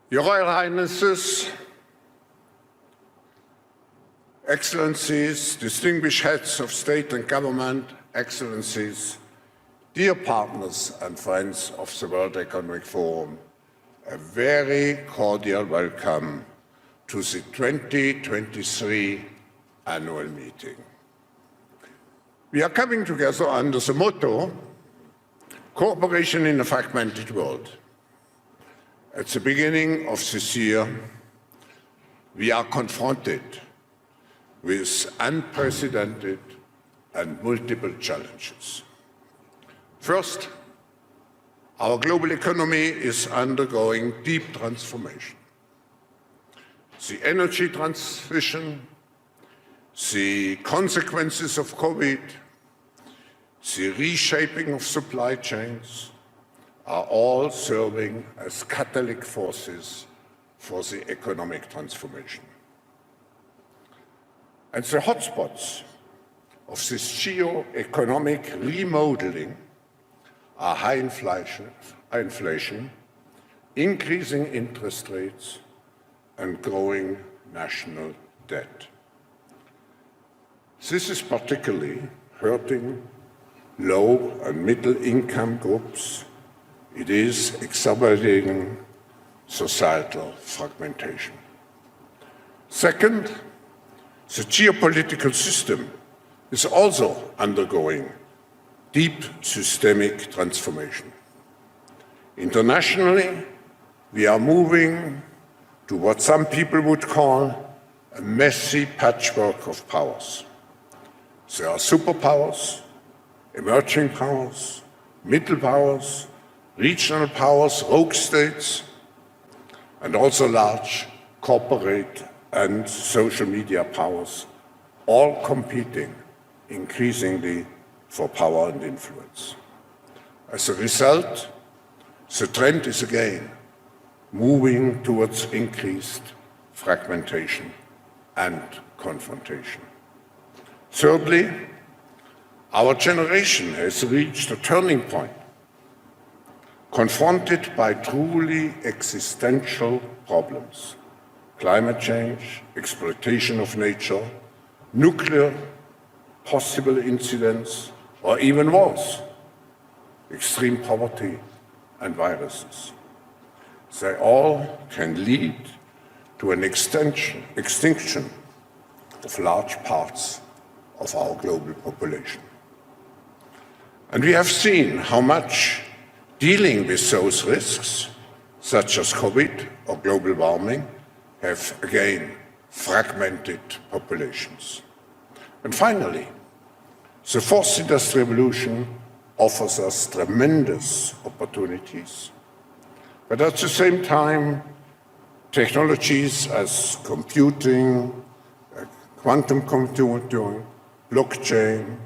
Your Royal Highnesses, Excellencies, distinguished heads of state and government, Excellencies, dear partners and friends of the World Economic Forum, a very cordial welcome to the 2023 annual meeting. We are coming together under the motto, Cooperation in a Fragmented World. At the beginning of this year, we are confronted with unprecedented and multiple challenges. First, our global economy is undergoing deep transformation. The energy transition, the consequences of COVID, the reshaping of supply chains are all serving as catalytic forces for the economic transformation. And the hotspots of this geo-economic remodeling are high inflation, increasing interest rates, and growing national debt. This is particularly hurting low and middle-income groups. It is exacerbating societal fragmentation. Second, the geopolitical system is also undergoing deep systemic transformation. Internationally, we are moving to what some people would call a messy patchwork of powers. There are superpowers, emerging powers, middle powers, regional powers, rogue states, and also large corporate and social media powers, all competing increasingly for power and influence. As a result, the trend is again moving towards increased fragmentation and confrontation. Thirdly, our generation has reached a turning point, confronted by truly existential problems: climate change, exploitation of nature, nuclear possible incidents, or even wars, extreme poverty, and viruses. They all can lead to an extinction of large parts of our global population. And we have seen how much dealing with those risks, such as COVID or global warming, have again fragmented populations. And finally, the fourth industrial revolution offers us tremendous opportunities, but at the same time, technologies as computing, quantum computing, blockchain,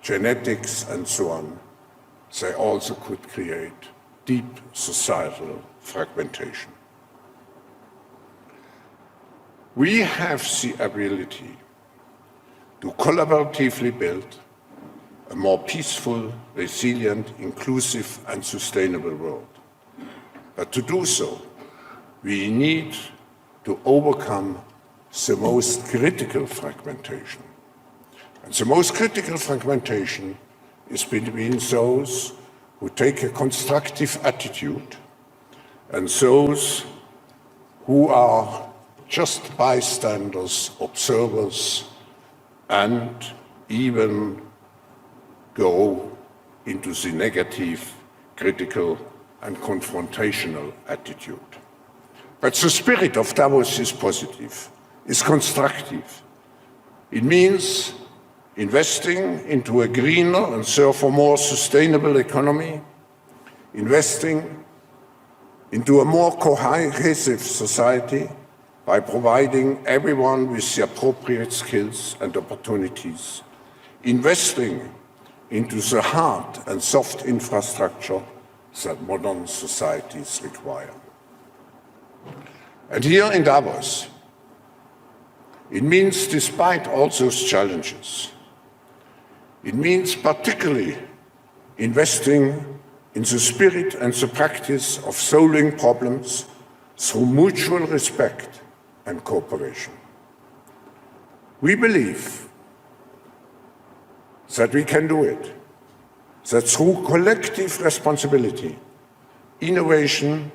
genetics, and so on, they also could create deep societal fragmentation. We have the ability to collaboratively build a more peaceful, resilient, inclusive, and sustainable world. But to do so, we need to overcome the most critical fragmentation. And the most critical fragmentation is between those who take a constructive attitude and those who are just bystanders, observers, and even go into the negative, critical, and confrontational attitude. But the spirit of Davos is positive, is constructive. It means investing into a greener and therefore more sustainable economy, investing into a more cohesive society by providing everyone with the appropriate skills and opportunities, investing into the hard and soft infrastructure that modern societies require. And here in Davos, it means, despite all those challenges, it means particularly investing in the spirit and the practice of solving problems through mutual respect and cooperation. We believe that we can do it, that through collective responsibility, innovation,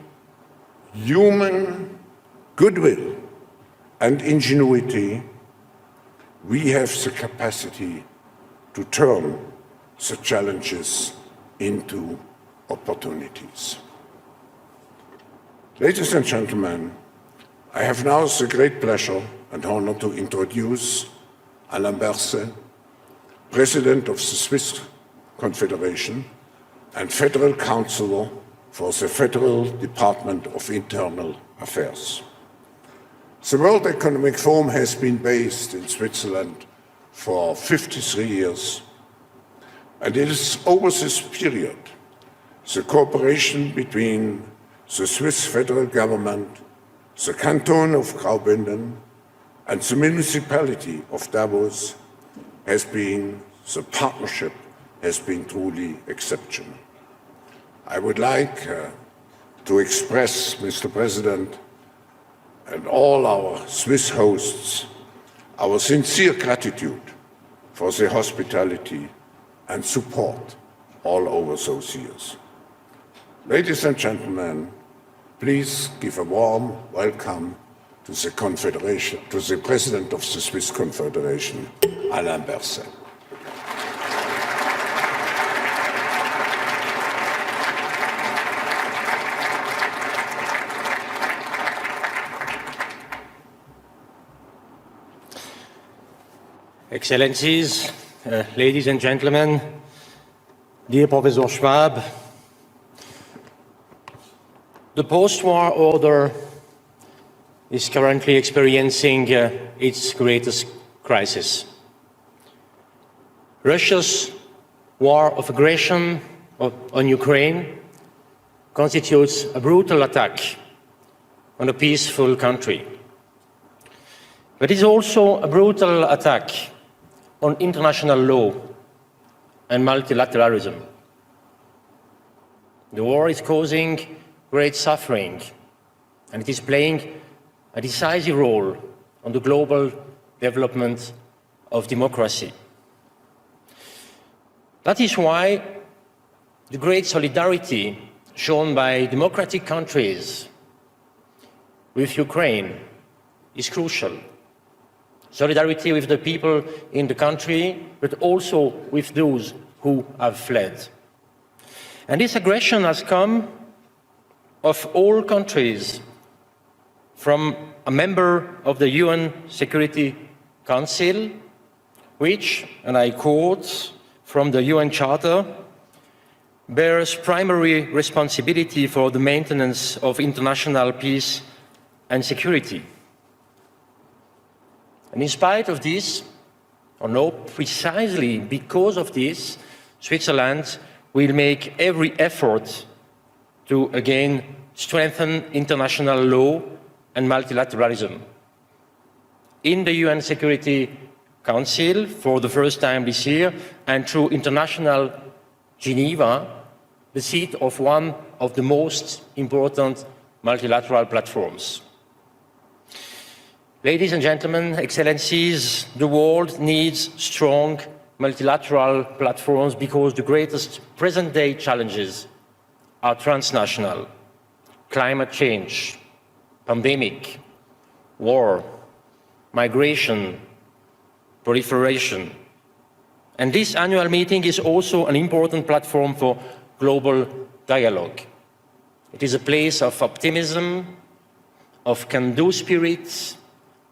human goodwill, and ingenuity, we have the capacity to turn the challenges into opportunities. Ladies and gentlemen, I have now the great pleasure and honor to introduce Alain Berset, President of the Swiss Confederation and Federal Counselor for the Federal Department of Internal Affairs. The World Economic Forum has been based in Switzerland for 53 years, and it is over this period the cooperation between the Swiss federal government, the canton of Graubünden, and the municipality of Davos the partnership has been truly exceptional. I would like to express, Mr. President, and all our Swiss hosts, our sincere gratitude for their hospitality and support all over those years. Ladies and gentlemen, please give a warm welcome to the Confederation, to the President of the Swiss Confederation, Alain Berset. Excellencies, ladies and gentlemen, dear Professor Schwab, the post-war order is currently experiencing its greatest crisis. Russia's war of aggression on Ukraine constitutes a brutal attack on a peaceful country. But it is also a brutal attack on international law and multilateralism. The war is causing great suffering, and it is playing a decisive role on the global development of democracy. That is why the great solidarity shown by democratic countries with Ukraine is crucial. Solidarity with the people in the country, but also with those who have fled. And this aggression has come of all countries, from a member of the UN Security Council, which, and I quote from the UN Charter, bears primary responsibility for the maintenance of international peace and security. And in spite of this, or no, precisely because of this, Switzerland will make every effort to again strengthen international law and multilateralism. In the UN Security Council for the first time this year, and through international Geneva, the seat of one of the most important multilateral platforms. Ladies and gentlemen, excellencies, the world needs strong multilateral platforms because the greatest present-day challenges are transnational: climate change, pandemic, war, migration, proliferation. And this annual meeting is also an important platform for global dialogue. It is a place of optimism, of can-do spirit,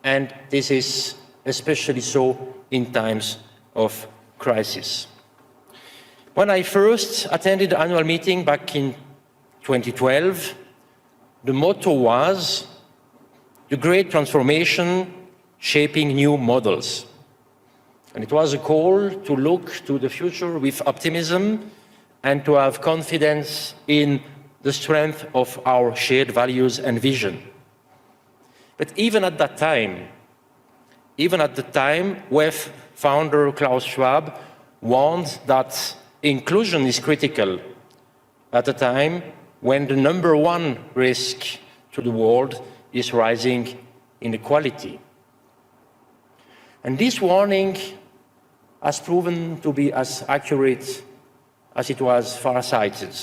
and this is especially so in times of crisis. When I first attended the annual meeting back in 2012, the motto was the great transformation shaping new models. And it was a call to look to the future with optimism and to have confidence in the strength of our shared values and vision. But even at the time, WEF founder Klaus Schwab warned that inclusion is critical at a time when the number one risk to the world is rising inequality. And this warning has proven to be as accurate as it was far-sighted.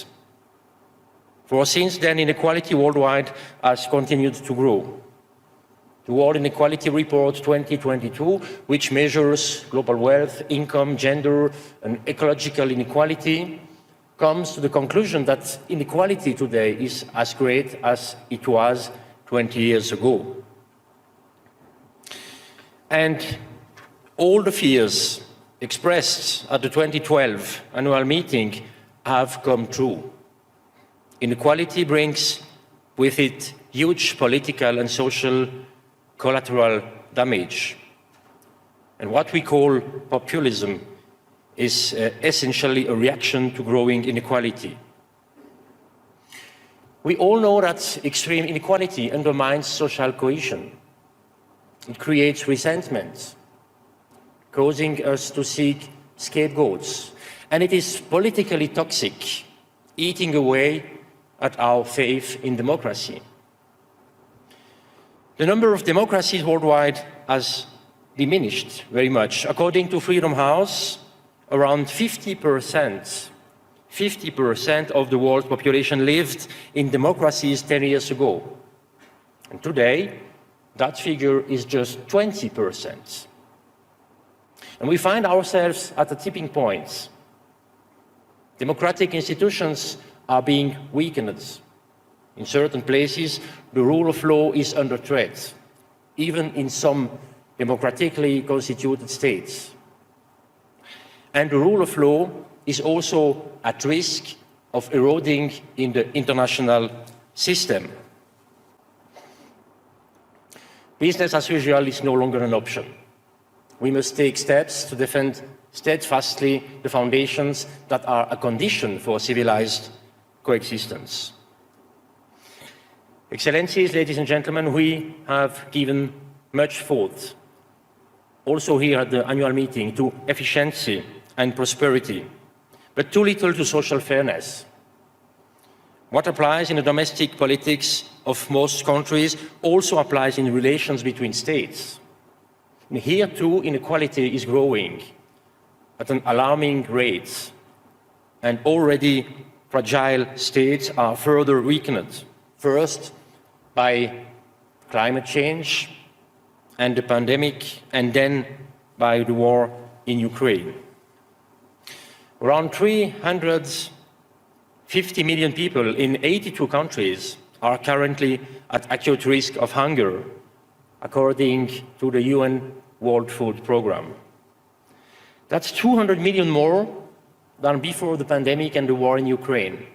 For since then, inequality worldwide has continued to grow. The World Inequality Report 2022, which measures global wealth, income, gender, and ecological inequality, comes to the conclusion that inequality today is as great as it was 20 years ago. And all the fears expressed at the 2012 annual meeting have come true. Inequality brings with it huge political and social collateral damage. And what we call populism is essentially a reaction to growing inequality. We all know that extreme inequality undermines social cohesion. It creates resentment, causing us to seek scapegoats. And it is politically toxic, eating away at our faith in democracy. The number of democracies worldwide has diminished very much. According to Freedom House, around 50% of the world's population lived in democracies 10 years ago. And today, that figure is just 20%. And we find ourselves at a tipping point. Democratic institutions are being weakened. In certain places, the rule of law is under threat, even in some democratically constituted states. And the rule of law is also at risk of eroding in the international system. Business as usual is no longer an option. We must take steps to defend steadfastly the foundations that are a condition for civilized coexistence. Excellencies, ladies and gentlemen, we have given much thought, also here at the annual meeting, to efficiency and prosperity, but too little to social fairness. What applies in the domestic politics of most countries also applies in relations between states. And here too, inequality is growing at an alarming rate, and already fragile states are further weakened. First, by climate change and the pandemic, and then by the war in Ukraine. Around 350 million people in 82 countries are currently at acute risk of hunger, according to the UN World Food Programme. That's 200 million more than before the pandemic and the war in Ukraine.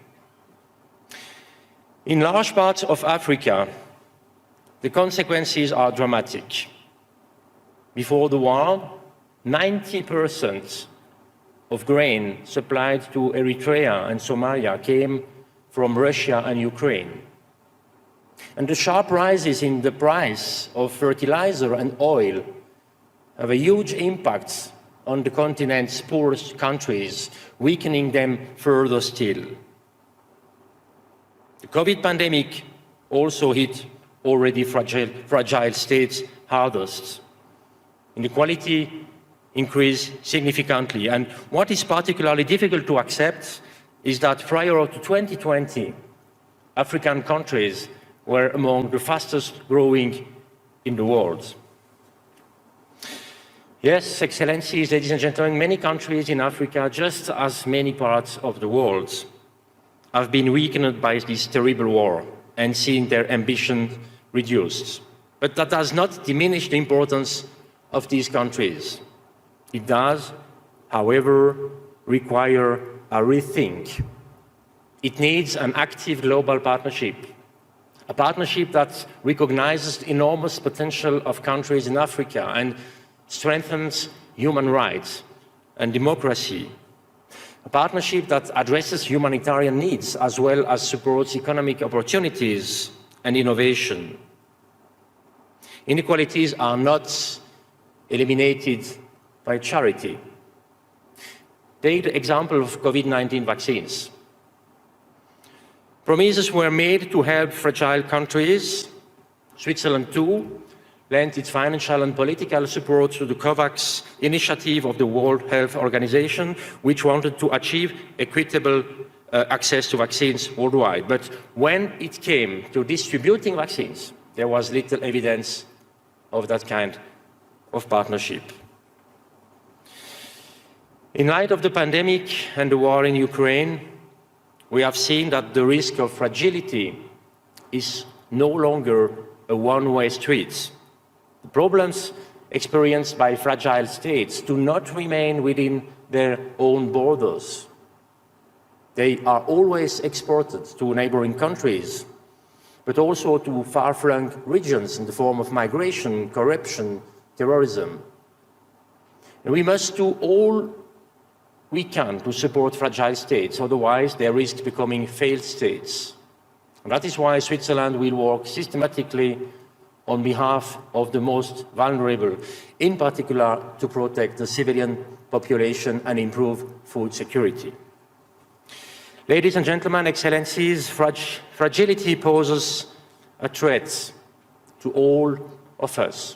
In large parts of Africa, the consequences are dramatic. Before the war, 90% of grain supplied to Eritrea and Somalia came from Russia and Ukraine. And the sharp rises in the price of fertilizer and oil have a huge impact on the continent's poorest countries, weakening them further still. The COVID pandemic also hit already fragile states hardest. Inequality increased significantly, and what is particularly difficult to accept is that prior to 2020, African countries were among the fastest growing in the world. Yes, Excellencies, ladies and gentlemen, many countries in Africa, just as many parts of the world, have been weakened by this terrible war and seen their ambition reduced. But that does not diminish the importance of these countries. It does, however, require a rethink. It needs an active global partnership, a partnership that recognizes the enormous potential of countries in Africa and strengthens human rights and democracy, a partnership that addresses humanitarian needs as well as supports economic opportunities and innovation. Inequalities are not eliminated by charity. Take the example of COVID-19 vaccines. Promises were made to help fragile countries. Switzerland, too, lent its financial and political support to the COVAX initiative of the World Health Organization, which wanted to achieve equitable access to vaccines worldwide. But when it came to distributing vaccines, there was little evidence of that kind of partnership. In light of the pandemic and the war in Ukraine, we have seen that the risk of fragility is no longer a one-way street. The problems experienced by fragile states do not remain within their own borders. They are always exported to neighboring countries, but also to far-flung regions in the form of migration, corruption, terrorism. And we must do all we can to support fragile states, otherwise they risk becoming failed states. And that is why Switzerland will work systematically on behalf of the most vulnerable, in particular to protect the civilian population and improve food security. Ladies and gentlemen, excellencies, fragility poses a threat to all of us.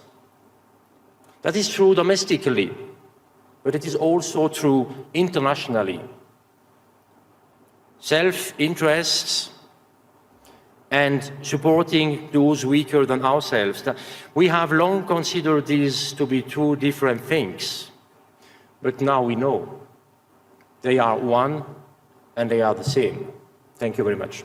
That is true domestically, but it is also true internationally. Self-interests and supporting those weaker than ourselves. We have long considered these to be two different things, but now we know they are one and they are the same. Thank you very much.